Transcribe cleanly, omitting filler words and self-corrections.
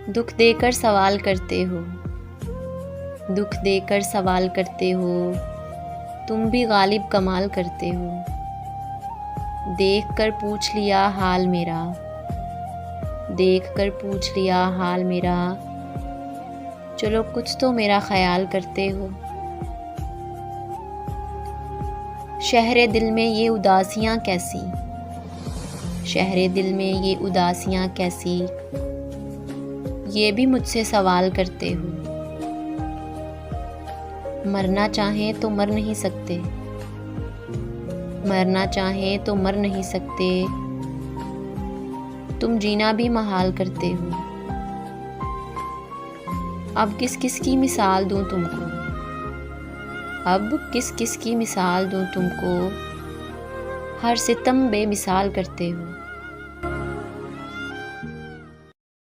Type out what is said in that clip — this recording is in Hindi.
दुख देकर सवाल करते हो, दुख देकर सवाल करते हो, तुम भी गालिब कमाल करते हो। देख कर पूछ लिया हाल मेरा, देख कर पूछ लिया हाल मेरा, चलो कुछ तो मेरा ख्याल करते हो। शहरे दिल में ये उदासियाँ कैसी, शहरे दिल में ये उदासियाँ कैसी, ये भी मुझसे सवाल करते हो। मरना चाहें तो मर नहीं सकते, मरना चाहें तो मर नहीं सकते, तुम जीना भी महाल करते हो। अब किस किस की मिसाल दूं तुमको, अब किस किस की मिसाल दूं तुमको, हर सितम बेमिसाल करते हो।